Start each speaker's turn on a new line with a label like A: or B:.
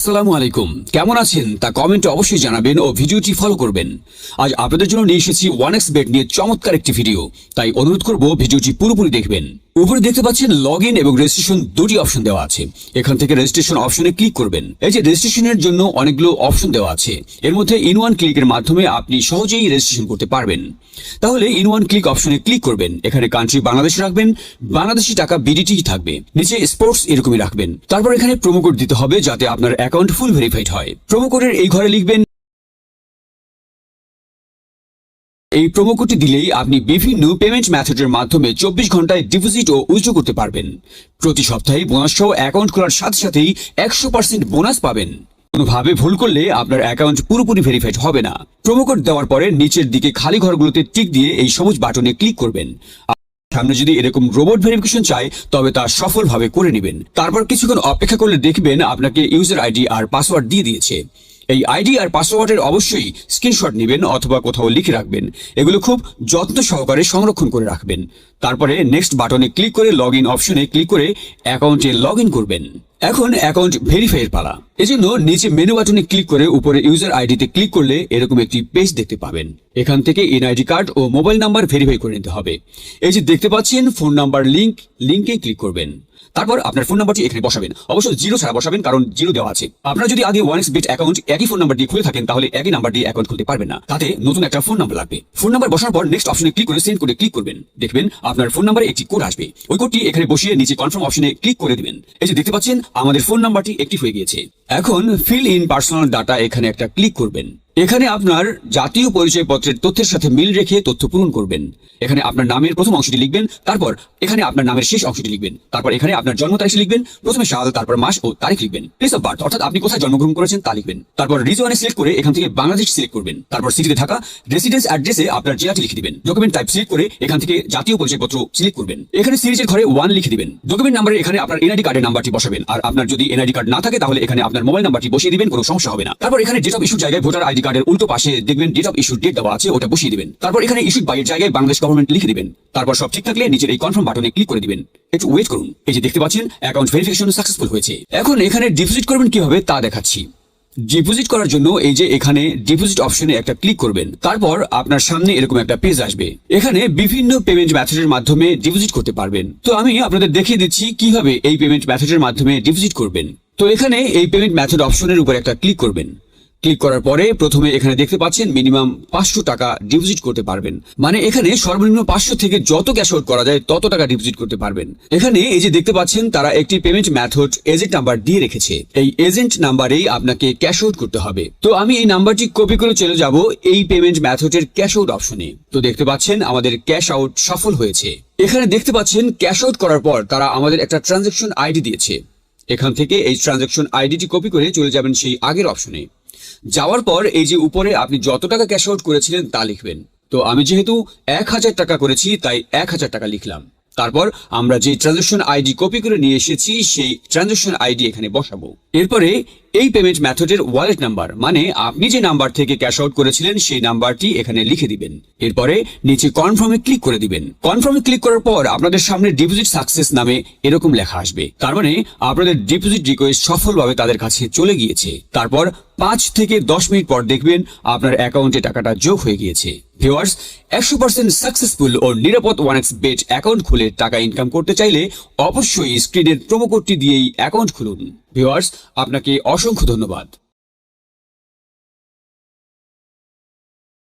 A: আসসালামু আলাইকুম, কেমন আছেন তা কমেন্টে অবশ্যই জানাবেন ও ভিডিওটি ফলো করবেন। আজ আপনাদের জন্য নিয়ে এসেছি 1xBet নিয়ে চমৎকার একটি ভিডিও, তাই অনুরোধ করব ভিডিওটি পুরোপুরি দেখবেন। উপরে দেখতে পাচ্ছেন লগ ইন এবং রেজিস্ট্রেশন দুটি অপশন দেওয়া আছে। এখান থেকে রেজিস্ট্রেশন অপশনে ক্লিক করবেন। এই যে রেজিস্ট্রেশনের জন্য অনেকগুলো অপশন দেওয়া আছে, এর মধ্যে ইন ওয়ান ক্লিকের মাধ্যমে আপনি সহজেই রেজিস্ট্রেশন করতে পারবেন। তাহলে ইন ওয়ান ক্লিক অপশনে ক্লিক করবেন। এখানে কান্ট্রি বাংলাদেশ রাখবেন, বাংলাদেশি টাকা বিডিটি থাকবে, নিচে স্পোর্টস এরকমই রাখবেন। তারপর এখানে প্রোমো কোড দিতে হবে যাতে আপনার অ্যাকাউন্ট ফুল ভেরিফাইড হয়। প্রোমো কোডের এই ঘরে লিখবেন। এই প্রোমো কোডটি দিলেই আপনি বিভিন্ন পেমেন্ট মেথডের মাধ্যমে 24 ঘন্টায় ডিপোজিট ও উইথড্র করতে পারবেন। প্রতি সপ্তাহে বোনাস সহ অ্যাকাউন্ট খোলার সাথে সাথেই 100% বোনাস পাবেন। কোনোভাবে ভুল করলে আপনার অ্যাকাউন্ট পুরোপুরি ভেরিফাইড হবে না। প্রোমো কোড দেওয়ার পরে নিচের দিকে খালি ঘরগুলোতে টিক দিয়ে এই সবুজ বাটনে ক্লিক করবেন। সামনে যদি এরকম রোবট ভেরিফিকেশন চাই তবে তা সফলভাবে করে নেবেন। তারপর কিছুক্ষণ অপেক্ষা করলে দেখবেন আপনাকে ইউজার আইডি আর পাসওয়ার্ড দিয়ে দিয়েছে। এই আইডি আর পাসওয়ার্ডের অবশ্যই স্ক্রিনশট নেবেন অথবা কোথাও লিখে রাখবেন। এগুলো খুব যত্ন সহকারে সংরক্ষণ করে রাখবেন। তারপরে নেক্সট বাটনে ক্লিক করে লগ ইন অপশনে ক্লিক করে অ্যাকাউন্টে লগ ইন করবেন। এখন অ্যাকাউন্ট ভেরিফাইয়ের পালা। এজন্য নিচে মেনু বাটনে ক্লিক করে উপরে ইউজার আইডিতে ক্লিক করলে এরকম একটি পেজ দেখতে পাবেন। এখান থেকে এনআইডি কার্ড ও মোবাইল নাম্বার ভেরিফাই করে নিতে হবে। এই যে দেখতে পাচ্ছেন ফোন নাম্বার লিঙ্কে ক্লিক করবেন। তারপর আপনার ফোন নাম্বারটি এখানে বসাবেন, অবশ্য জিরো ছাড়া বসাবেন কারণ জিরো দেওয়া আছে। আপনারা যদি আগে 1xBet অ্যাকাউন্ট একই ফোন নাম্বার দিয়ে খুলে থাকেন তাহলে একই নাম্বার দিয়ে অ্যাকাউন্ট খুলতে পারবেন না, তাতে নতুন একটা ফোন নাম্বার লাগবে। ফোন নাম্বার বসার পর নেক্সট অপশনে ক্লিক করে সেন্ড কোডে ক্লিক করবেন। দেখবেন আপনার ফোন নাম্বারে একটি কোড আসবে, ওই কোডটি এখানে বসিয়ে নিচে কনফার্ম অপশনে ক্লিক করে দিবেন। এই যে দেখতে পাচ্ছেন আমাদের ফোন নাম্বারটি অ্যাক্টিভ হয়ে গিয়েছে। এখন ফিল ইন পার্সোনাল ডাটা এখানে একটা ক্লিক করবেন। এখানে আপনার জাতীয় পরিচয়পত্রের তথ্যের সাথে মিল রেখে তথ্য পূরণ করবেন। এখানে আপনার নামের প্রথম অংশটি লিখবেন, তারপর এখানে আপনার নামের শেষ অংশটি লিখবেন, তারপর এখানে আপনার জন্ম তারিখ লিখবেন, প্রথমে সাল তারপর মাস ও তারিখ লিখবেন। প্লেস অফ বার্থ অর্থাৎ আপনি কোথায় জন্মগ্রহণ করেছেন তা লিখবেন। তারপর রিজনে সিলেক্ট করে এখান থেকে বাংলাদেশ সিলেক্ট করবেন। তারপর সিটিতে থাকা রেসিডেন্স অ্যাড্রেসে আপনার জেলাটি লিখে দিবেন। ডকুমেন্ট টাইপ সিলেক্ট করে এখান থেকে জাতীয় পরিচয়পত্র সিলেক্ট করবেন। এখানে সিরিজের ঘরে 1 লিখে দিবেন। ডকুমেন্ট নাম্বারে এখানে আপনার এনআইডি কার্ডের নাম্বারটি বসাবেন। আর আপনার যদি এনআইডি কার্ড না থাকে তাহলে এখানে আপনার মোবাইল নাম্বারটি বসিয়ে দিবেন, কোনো সমস্যা হবে না। তারপর এখানে ডেট অফ ইস্যুর জায়গায় ভোটার আইডি কার্ডের উল্টো পাশে দেখবেন ডেট অফ ইস্যু ডেট দেওয়া আছে, ওটা বসিয়ে দিবেন। তারপর এখানে ইস্যুড বাই এর জায়গায় বাংলাদেশ গভর্নমেন্ট লিখে দিবেন। তারপর সব ঠিক থাকলে নিচের এই কনফার্ম বাটনে ক্লিক করে দিবেন। একটু ওয়েট করুন। এই যে দেখতে পাচ্ছেন অ্যাকাউন্ট ভেরিফিকেশন সাকসেসফুল হয়েছে। এখন এখানে ডিপোজিট করবেন কিভাবে তা দেখাচ্ছি। ডিপোজিট করার জন্য এই যে এখানে ডিপোজিট অপশনে একটা ক্লিক করবেন। তারপর আপনার সামনে এরকম একটা পেজ আসবে। এখানে বিভিন্ন পেমেন্ট মেথডের মাধ্যমে ডিপোজিট করতে পারবেন। তো আমি আপনাদের দেখিয়ে দিচ্ছি কিভাবে এই পেমেন্ট মেথডের মাধ্যমে ডিপোজিট করবেন। তো এখানে এই পেমেন্ট মেথড অপশনের উপর একটা ক্লিক করবেন। ক্লিক করার পরে প্রথমে এখানে দেখতে পাচ্ছেন মিনিমাম 500 টাকা ডিপোজিট করতে পারবেন। মানে এখানে সর্বনিম্ন 500 থেকে যত ক্যাশ আউট করা যায় তত টাকা ডিপোজিট করতে পারবেন। এখানে এই যে দেখতে পাচ্ছেন তারা একটি পেমেন্ট মেথড এজেন্ট নাম্বার দিয়ে রেখেছে। এই এজেন্ট নাম্বারেই আপনাকে ক্যাশ আউট করতে হবে। তো আমি এই নাম্বারটি কপি করে চলে যাব এই পেমেন্ট মেথডের ক্যাশ আউট অপশনে। তো দেখতে পাচ্ছেন আমাদের ক্যাশ আউট সফল হয়েছে। এখানে দেখতে পাচ্ছেন ক্যাশ আউট করার পর তারা আমাদের একটা ট্রানজাকশন আইডি দিয়েছে। এখান থেকে এই ট্রানজাকশন আইডিটি কপি করে চলে যাবেন সেই আগের অপশনে। যাওয়ার পর এই যে উপরে আপনি যত টাকা ক্যাশ আউট করেছিলেন তা লিখবেন। তো আমি যেহেতু 1000 টাকা করেছি তাই 1000 টাকা লিখলাম। তারপর আমরা যে ট্রানজাকশন আইডি কপি করে নিয়ে এসেছি সেই ট্রানজাকশন আইডি এখানে বসাবো। এরপরে এই পেমেন্ট মেথডের ওয়ালেট নাম্বার, মানে আপনি যে নাম্বার থেকে ক্যাশ আউট করেছিলেন সেই নাম্বারটি এখানে লিখে দিবেন। এরপরে নিচে কনফার্মে ক্লিক করে দিবেন। কনফার্মে ক্লিক করার পর আপনাদের সামনে ডিপোজিট সাকসেস নামে এরকম লেখা আসবে। তার মানে আপনাদের ডিপোজিট রিকোয়েস্ট সফলভাবে তাদের কাছে চলে গিয়েছে। তারপর 5 থেকে 10 মিনিট পর দেখবেন আপনার অ্যাকাউন্টে টাকাটা যোগ হয়ে গিয়েছে। ভিউয়ার্স, 100% সাকসেসফুল ও নিরাপদ 1xBet অ্যাকাউন্ট খুলে টাকা ইনকাম করতে চাইলে অবশ্যই স্ক্রিনের প্রোমো কোডটি দিয়েই অ্যাকাউন্ট খুলুন। ভিউয়ার্স, আপনাকে অসংখ্য ধন্যবাদ।